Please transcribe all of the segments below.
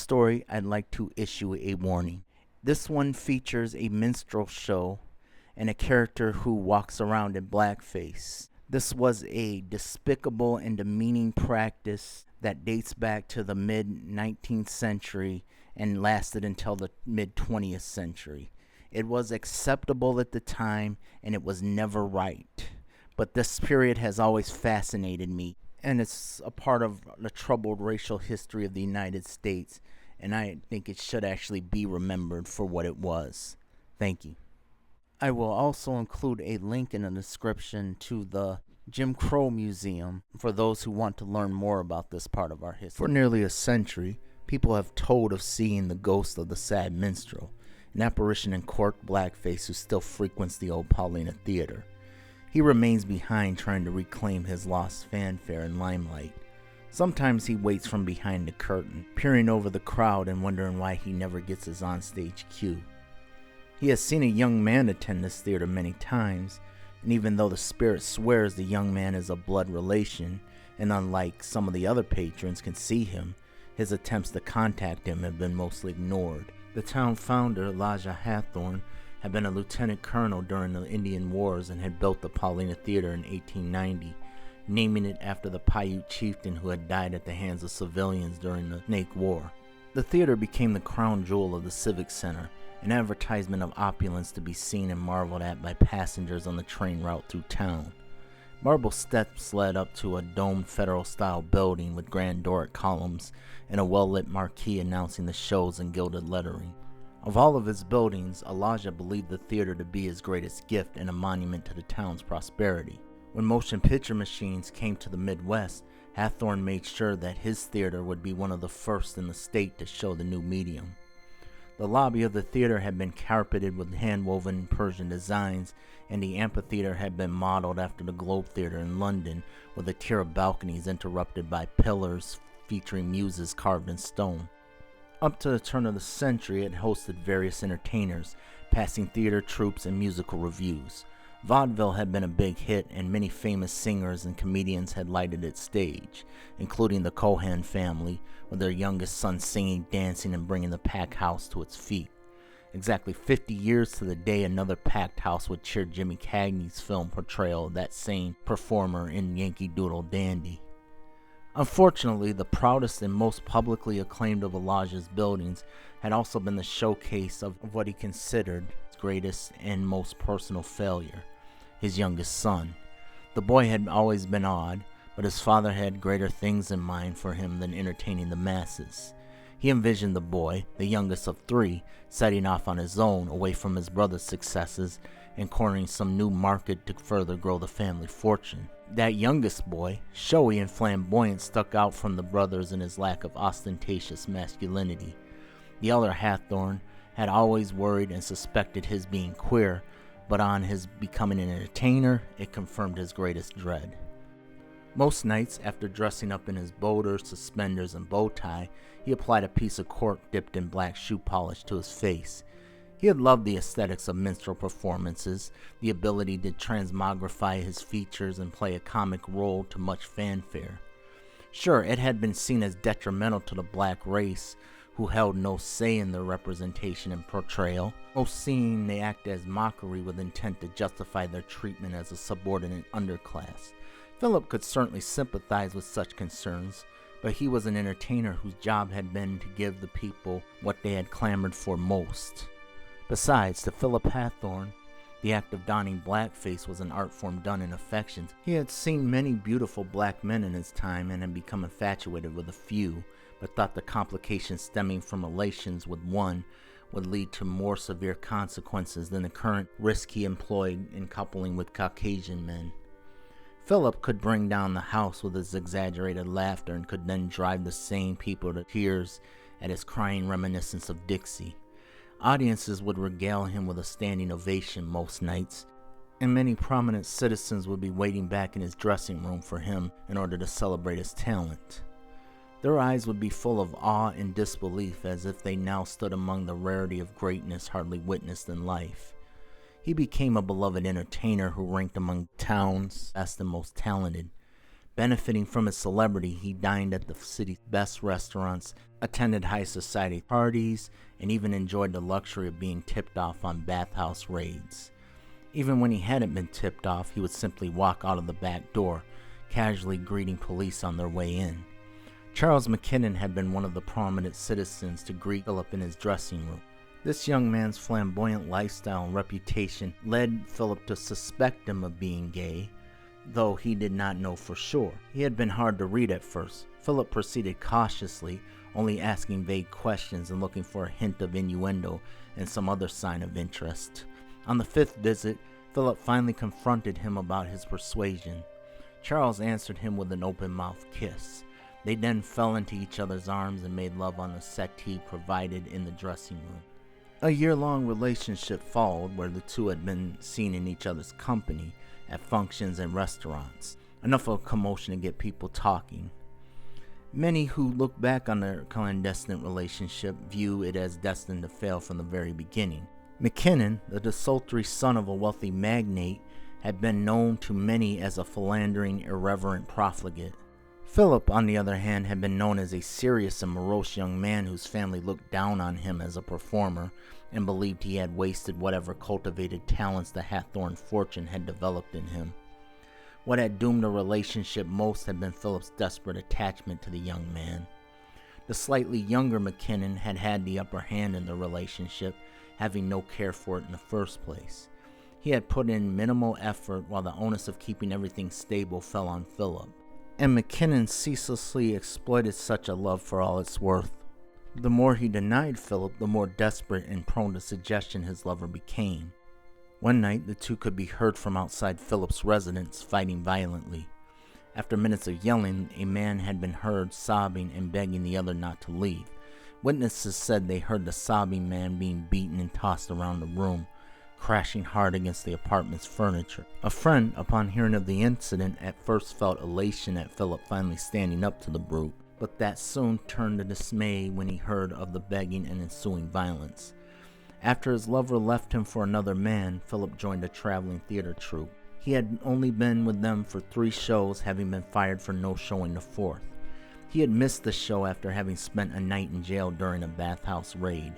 story, I'd like to issue a warning. This one features a minstrel show and a character who walks around in blackface. This was a despicable and demeaning practice that dates back to the mid-19th century and lasted until the mid-20th century. It was acceptable at the time, and it was never right. But this period has always fascinated me, and it's a part of the troubled racial history of the United States, and I think it should actually be remembered for what it was. Thank you. I will also include a link in the description to the Jim Crow Museum for those who want to learn more about this part of our history. For nearly a century, people have told of seeing the ghost of the sad minstrel, an apparition in corked blackface who still frequents the old Paulina Theater. He remains behind trying to reclaim his lost fanfare and limelight. Sometimes he waits from behind the curtain, peering over the crowd and wondering why he never gets his onstage cue. He has seen a young man attend this theater many times, and even though the spirit swears the young man is a blood relation, and unlike some of the other patrons can see him, his attempts to contact him have been mostly ignored. The town founder, Elijah Hathorne, had been a lieutenant colonel during the Indian Wars and had built the Paulina Theater in 1890, naming it after the Paiute chieftain who had died at the hands of civilians during the Snake War. The theater became the crown jewel of the Civic Center, an advertisement of opulence to be seen and marveled at by passengers on the train route through town. Marble steps led up to a domed federal-style building with grand Doric columns and a well-lit marquee announcing the shows in gilded lettering. Of all of his buildings, Elijah believed the theater to be his greatest gift and a monument to the town's prosperity. When motion picture machines came to the Midwest, Hathorne made sure that his theater would be one of the first in the state to show the new medium. The lobby of the theater had been carpeted with hand-woven Persian designs, and the amphitheater had been modeled after the Globe Theater in London, with a tier of balconies interrupted by pillars featuring muses carved in stone. Up to the turn of the century, it hosted various entertainers, passing theater troupes and musical reviews. Vaudeville had been a big hit, and many famous singers and comedians had lighted its stage, including the Cohan family, with their youngest son singing, dancing, and bringing the packed house to its feet. Exactly 50 years to the day, another packed house would cheer Jimmy Cagney's film portrayal of that same performer in Yankee Doodle Dandy. Unfortunately, the proudest and most publicly acclaimed of Elijah's buildings had also been the showcase of what he considered his greatest and most personal failure, his youngest son. The boy had always been odd, but his father had greater things in mind for him than entertaining the masses. He envisioned the boy, the youngest of three, setting off on his own away from his brother's successes and cornering some new market to further grow the family fortune. That youngest boy, showy and flamboyant, stuck out from the brothers in his lack of ostentatious masculinity. The elder Hathorne had always worried and suspected his being queer, but on his becoming an entertainer, it confirmed his greatest dread. Most nights, after dressing up in his boaters, suspenders, and bow tie, he applied a piece of cork dipped in black shoe polish to his face. He had loved the aesthetics of minstrel performances, the ability to transmogrify his features and play a comic role to much fanfare. Sure, it had been seen as detrimental to the black race, who held no say in their representation and portrayal, most seeing they act as mockery with intent to justify their treatment as a subordinate underclass. Philip could certainly sympathize with such concerns, but he was an entertainer whose job had been to give the people what they had clamored for most. Besides, to Philip Hathorne, the act of donning blackface was an art form done in affection. He had seen many beautiful black men in his time and had become infatuated with a few, but thought the complications stemming from relations with one would lead to more severe consequences than the current risk he employed in coupling with Caucasian men. Philip could bring down the house with his exaggerated laughter and could then drive the same people to tears at his crying reminiscence of Dixie. Audiences would regale him with a standing ovation most nights, and many prominent citizens would be waiting back in his dressing room for him in order to celebrate his talent. Their eyes would be full of awe and disbelief, as if they now stood among the rarity of greatness hardly witnessed in life. He became a beloved entertainer who ranked among town's best and most talented. Benefiting from his celebrity, he dined at the city's best restaurants, attended high society parties, and even enjoyed the luxury of being tipped off on bathhouse raids. Even when he hadn't been tipped off, he would simply walk out of the back door, casually greeting police on their way in. Charles McKinnon had been one of the prominent citizens to greet Philip in his dressing room. This young man's flamboyant lifestyle and reputation led Philip to suspect him of being gay, though he did not know for sure. He had been hard to read at first. Philip proceeded cautiously, only asking vague questions and looking for a hint of innuendo and some other sign of interest. On the 5th visit, Philip finally confronted him about his persuasion. Charles answered him with an open-mouthed kiss. They then fell into each other's arms and made love on a settee provided in the dressing room. A year-long relationship followed where the two had been seen in each other's company at functions and restaurants, enough of a commotion to get people talking. Many who look back on their clandestine relationship view it as destined to fail from the very beginning. McKinnon, the desultory son of a wealthy magnate, had been known to many as a philandering, irreverent profligate. Philip, on the other hand, had been known as a serious and morose young man whose family looked down on him as a performer and believed he had wasted whatever cultivated talents the Hathorne fortune had developed in him. What had doomed the relationship most had been Philip's desperate attachment to the young man. The slightly younger McKinnon had had the upper hand in the relationship, having no care for it in the first place. He had put in minimal effort while the onus of keeping everything stable fell on Philip, and McKinnon ceaselessly exploited such a love for all it's worth. The more he denied Philip, the more desperate and prone to suggestion his lover became. One night, the two could be heard from outside Philip's residence fighting violently. After minutes of yelling, a man had been heard sobbing and begging the other not to leave. Witnesses said they heard the sobbing man being beaten and tossed around the room, crashing hard against the apartment's furniture. A friend, upon hearing of the incident, at first felt elation at Philip finally standing up to the brute, but that soon turned to dismay when he heard of the begging and ensuing violence. After his lover left him for another man, Philip joined a traveling theater troupe. He had only been with them for 3 shows, having been fired for no showing the 4th. He had missed the show after having spent a night in jail during a bathhouse raid.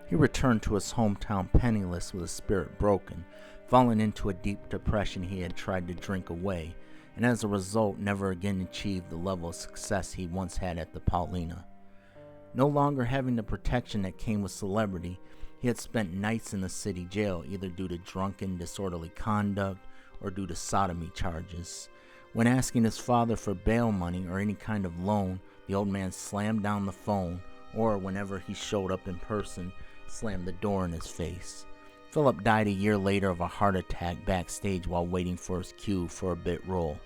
He returned to his hometown penniless with his spirit broken, falling into a deep depression he had tried to drink away, and as a result never again achieved the level of success he once had at the Paulina. No longer having the protection that came with celebrity, he had spent nights in the city jail either due to drunken, disorderly conduct or due to sodomy charges. When asking his father for bail money or any kind of loan, the old man slammed down the phone, or whenever he showed up in person, slammed the door in his face. Philip died a year later of a heart attack backstage while waiting for his cue for a bit role.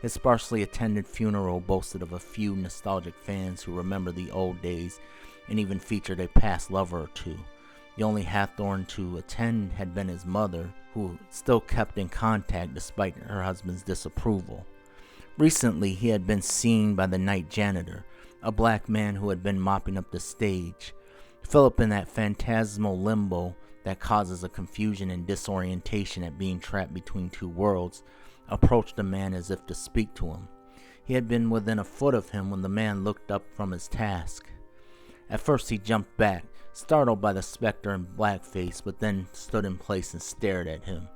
His sparsely attended funeral boasted of a few nostalgic fans who remember the old days and even featured a past lover or two. The only Hathorne to attend had been his mother, who still kept in contact despite her husband's disapproval. Recently, he had been seen by the night janitor, a black man who had been mopping up the stage. Philip, in that phantasmal limbo that causes a confusion and disorientation at being trapped between two worlds, approached the man as if to speak to him. He had been within a foot of him when the man looked up from his task. At first he jumped back, startled by the specter in blackface, but then stood in place and stared at him.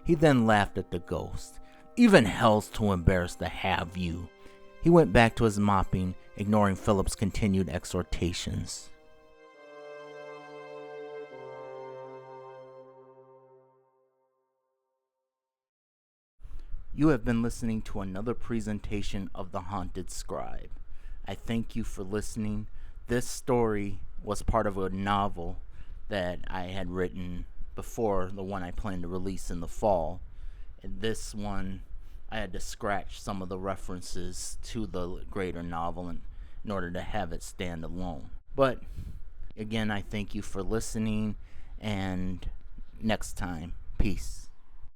He then laughed at the ghost. "Even hell's too embarrassed to have you." He went back to his mopping, ignoring Philip's continued exhortations. You have been listening to another presentation of The Haunted Scribe. I thank you for listening. This story was part of a novel that I had written before the one I plan to release in the fall. And this one, I had to scratch some of the references to the greater novel in order to have it stand alone. But again, I thank you for listening, and next time, peace.